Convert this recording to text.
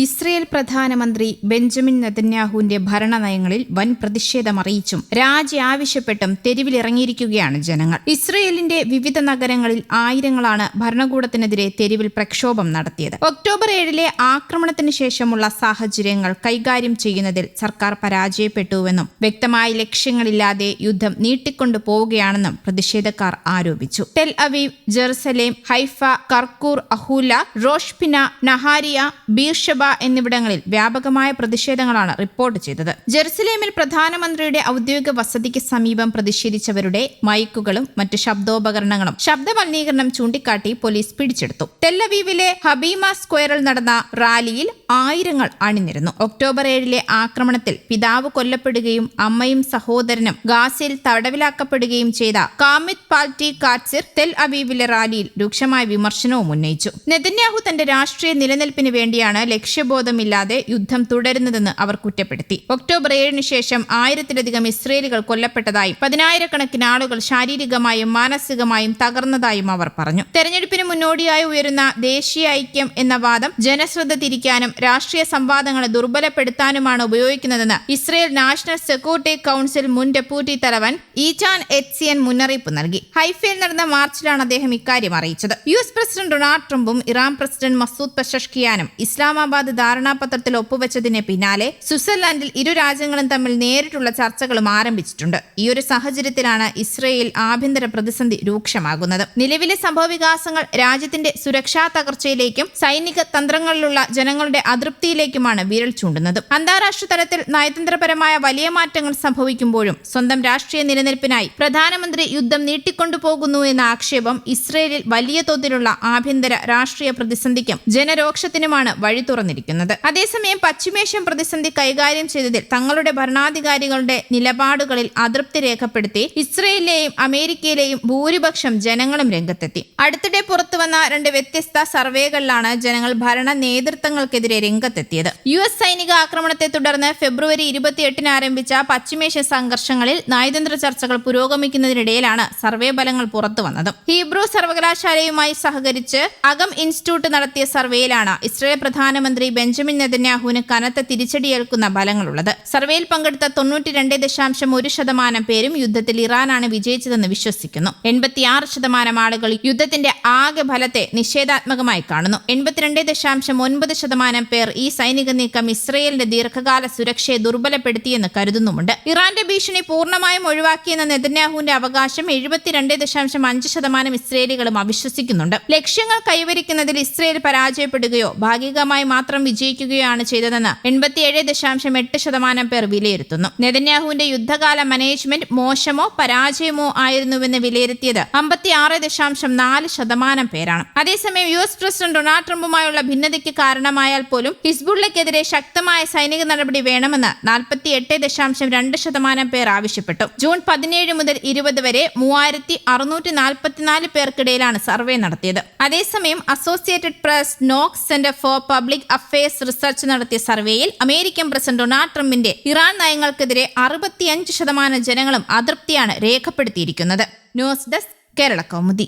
Israel പ്രധാനമന്ത്രി Benjamin നെതന്യാഹുവിന്റെ ഭരണനയങ്ങളിൽ വൻ പ്രതിഷേധമറിയിച്ചും രാജി ആവശ്യപ്പെട്ടും തെരുവിലിറങ്ങിയിരിക്കുകയാണ് ജനങ്ങൾ. ഇസ്രയേലിന്റെ വിവിധ നഗരങ്ങളിൽ ആയിരങ്ങളാണ് ഭരണകൂടത്തിനെതിരെ തെരുവിൽ പ്രക്ഷോഭം നടത്തിയത്. ഒക്ടോബർ 7 ആക്രമണത്തിന് ശേഷമുള്ള സാഹചര്യങ്ങൾ കൈകാര്യം ചെയ്യുന്നതിൽ സർക്കാർ പരാജയപ്പെട്ടുവെന്നും വ്യക്തമായ ലക്ഷ്യങ്ങളില്ലാതെ യുദ്ധം നീട്ടിക്കൊണ്ടു പോവുകയാണെന്നും പ്രതിഷേധക്കാർ ആരോപിച്ചു. ടെൽ അവീവ്, ജെറുസലേം, ഹൈഫ, കർക്കൂർ, അഹൂല, റോഷ്പിന, നഹാരിയ, ബീർഷബ എന്നിവിടങ്ങളിൽ വ്യാപകമായ പ്രതിഷേധങ്ങളാണ് റിപ്പോർട്ട് ചെയ്തത്. ജെറുസലേമിൽ പ്രധാനമന്ത്രിയുടെ ഔദ്യോഗിക വസതിക്ക് സമീപം പ്രതിഷേധിച്ചവരുടെ മൈക്കുകളും മറ്റ് ശബ്ദോപകരണങ്ങളും ശബ്ദമലിനീകരണം ചൂണ്ടിക്കാട്ടി പോലീസ് പിടിച്ചെടുത്തു. ടെല്ലവീവിലെ ഹബീമ സ്ക്വയറിൽ നടന്ന റാലിയിൽ ആയിരങ്ങൾ അണിനിരന്നു. ഒക്ടോബർ 7 ആക്രമണത്തിൽ പിതാവ് കൊല്ലപ്പെടുകയും അമ്മയും സഹോദരനും ഗാസയിൽ തടവിലാക്കപ്പെടുകയും ചെയ്ത കാമിത് പാൽറ്റി കാറ്റ്സിർ ടെൽ അവീവിലെ റാലിയിൽ രൂക്ഷമായ വിമർശനവും ഉന്നയിച്ചു. നെതന്യാഹു തന്റെ രാഷ്ട്രീയ നിലനിൽപ്പിന് വേണ്ടിയാണ് ലക്ഷ്യബോധമില്ലാതെ യുദ്ധം തുടരുന്നതെന്ന് അവർ കുറ്റപ്പെടുത്തി. ഒക്ടോബർ 7 ശേഷം 1000-ലധികം ഇസ്രയേലികൾ കൊല്ലപ്പെട്ടതായും 10,000-കണക്കിന് ആളുകൾ ശാരീരികമായും മാനസികമായും തകർന്നതായും അവർ പറഞ്ഞു. തെരഞ്ഞെടുപ്പിന് മുന്നോടിയായി ഉയരുന്ന ദേശീയ ഐക്യം എന്ന വാദം ജനശ്രദ്ധ തിരിക്കാനും രാഷ്ട്രീയ സംവാദങ്ങളെ ദുർബലപ്പെടുത്താനുമാണ് ഉപയോഗിക്കുന്നതെന്ന് ഇസ്രയേൽ നാഷണൽ സെക്യൂരിറ്റി കൗൺസിൽ മുൻ ഡെപ്യൂട്ടി തലവൻ ഈറ്റാൻ എറ്റ്സിയൻ മുന്നറിയിപ്പ് നൽകി. ഹൈഫയിൽ നടന്ന മാർച്ചിലാണ് അദ്ദേഹം ഇക്കാര്യം അറിയിച്ചത്. US പ്രസിഡന്റ് ഡൊണാൾഡ് ട്രംപും ഇറാൻ പ്രസിഡന്റ് മസൂദ് പെസഷ്കിയാനും ഇസ്ലാമാബാദ് ധാരണാപത്രത്തിൽ ഒപ്പുവെച്ചതിന് പിന്നാലെ സ്വിറ്റ്സർലൻഡിൽ ഇരു രാജ്യങ്ങളും തമ്മിൽ നേരിട്ടുള്ള ചർച്ചകളും ആരംഭിച്ചിട്ടുണ്ട്. ഈ ഒരു സാഹചര്യത്തിലാണ് ഇസ്രയേൽ ആഭ്യന്തര പ്രതിസന്ധി രൂക്ഷമാകുന്നത്. നിലവിലെ സംഭവവികാസങ്ങൾ രാജ്യത്തിന്റെ സുരക്ഷാ തകർച്ചയിലേക്കും സൈനിക തന്ത്രങ്ങളിലുള്ള ജനങ്ങളുടെ അതൃപ്തിയിലേക്കുമാണ് വിരൽ ചൂണ്ടുന്നത്. അന്താരാഷ്ട്ര തലത്തിൽ നയതന്ത്രപരമായ വലിയ മാറ്റങ്ങൾ സംഭവിക്കുമ്പോഴും സ്വന്തം രാഷ്ട്രീയ നിലനിൽപ്പിനായി പ്രധാനമന്ത്രി യുദ്ധം നീട്ടിക്കൊണ്ടുപോകുന്നു എന്ന ആക്ഷേപം ഇസ്രയേലിൽ വലിയ തോതിലുള്ള ആഭ്യന്തര രാഷ്ട്രീയ പ്രതിസന്ധിക്കും ജനരോക്ഷത്തിനുമാണ് വഴി തുറന്നിരിക്കുന്നത്. അതേസമയം പശ്ചിമേഷ്യൻ പ്രതിസന്ധി കൈകാര്യം ചെയ്തതിൽ തങ്ങളുടെ ഭരണാധികാരികളുടെ നിലപാടുകളിൽ അതൃപ്തി രേഖപ്പെടുത്തി ഇസ്രയേലിലെയും അമേരിക്കയിലെയും ഭൂരിപക്ഷം ജനങ്ങളും രംഗത്തെത്തി. അടുത്തിടെ പുറത്തുവന്ന 2 വ്യത്യസ്ത സർവേകളിലാണ് ജനങ്ങൾ ഭരണ നേതൃത്വങ്ങൾക്കെതിരെ രംഗത്തെത്തിയത്. US സൈനിക ആക്രമണത്തെ തുടർന്ന് ഫെബ്രുവരി 28 ആരംഭിച്ച പശ്ചിമേഷ്യൻ സംഘർഷങ്ങളിൽ നയതന്ത്ര ചർച്ചകൾ പുരോഗമിക്കുന്നതിനിടയിലാണ് സർവേ ഫലങ്ങൾ പുറത്തുവന്നത്. ഹീബ്രു സർവകലാശാലയുമായി സഹകരിച്ച് അകം ഇൻസ്റ്റിറ്റ്യൂട്ട് നടത്തിയ സർവേയിലാണ് ഇസ്രയേൽ പ്രധാനമന്ത്രി ബെഞ്ചമിൻ നെതന്യാഹുവിന് കനത്ത തിരിച്ചടിയേൽക്കുന്ന ഫലങ്ങളുള്ളത്. സർവേയിൽ പങ്കെടുത്ത 92.1% പേരും യുദ്ധത്തിൽ ഇറാനാണ് വിജയിച്ചതെന്ന് വിശ്വസിക്കുന്നു. 86% ആളുകൾ യുദ്ധത്തിന്റെ ആകെ ഫലത്തെ നിഷേധാത്മകമായി കാണുന്നു. 82.9% പേർ ഈ സൈനിക നീക്കം ഇസ്രയേലിന്റെ ദീർഘകാല സുരക്ഷയെ ദുർബലപ്പെടുത്തിയെന്ന് കരുതുന്നുമുണ്ട്. ഇറാന്റെ ഭീഷണി പൂർണ്ണമായും ഒഴിവാക്കിയെന്ന നെതന്യാഹുവിന്റെ അവകാശം 72.5% ഇസ്രയേലികളും അവിശ്വസിക്കുന്നുണ്ട്. ലക്ഷ്യങ്ങൾ കൈവരിക്കുന്നതിൽ ഇസ്രയേൽ പരാജയപ്പെടുകയോ ഭാഗികമായി മാത്രം വിജയിക്കുകയാണ് ചെയ്തതെന്ന് 87.8% പേർ വിലയിരുത്തുന്നു. നെതന്യാഹുവിന്റെ യുദ്ധകാല മാനേജ്മെന്റ് മോശമോ പരാജയമോ ആയിരുന്നുവെന്ന് വിലയിരുത്തിയത് 56.4% പേരാണ്. അതേസമയം US പ്രസിഡന്റ് ഡൊണാൾഡ് ട്രംപുമായുള്ള ഭിന്നതയ്ക്ക് കാരണമായാൽ പോലും ഹിസ്ബുള്ളക്കെതിരെ ശക്തമായ സൈനിക നടപടി വേണമെന്ന് 48.2% പേർ ആവശ്യപ്പെട്ടു. ജൂൺ 17 മുതൽ 20 വരെ 3644 പേർക്കിടയിലാണ് സർവേ നടത്തിയത്. അതേസമയം associated press Knox centre for public affairs research നടത്തിയ സർവേയിൽ അമേരിക്കൻ പ്രസിഡന്റ് ഡൊണാൾഡ് ട്രംപിന്റെ ഇറാൻ നയങ്ങൾക്കെതിരെ 65% ജനങ്ങളും അതൃപ്തിയാണ് രേഖപ്പെടുത്തിയിരിക്കുന്നത്. News desk, Kerala Kaumudi.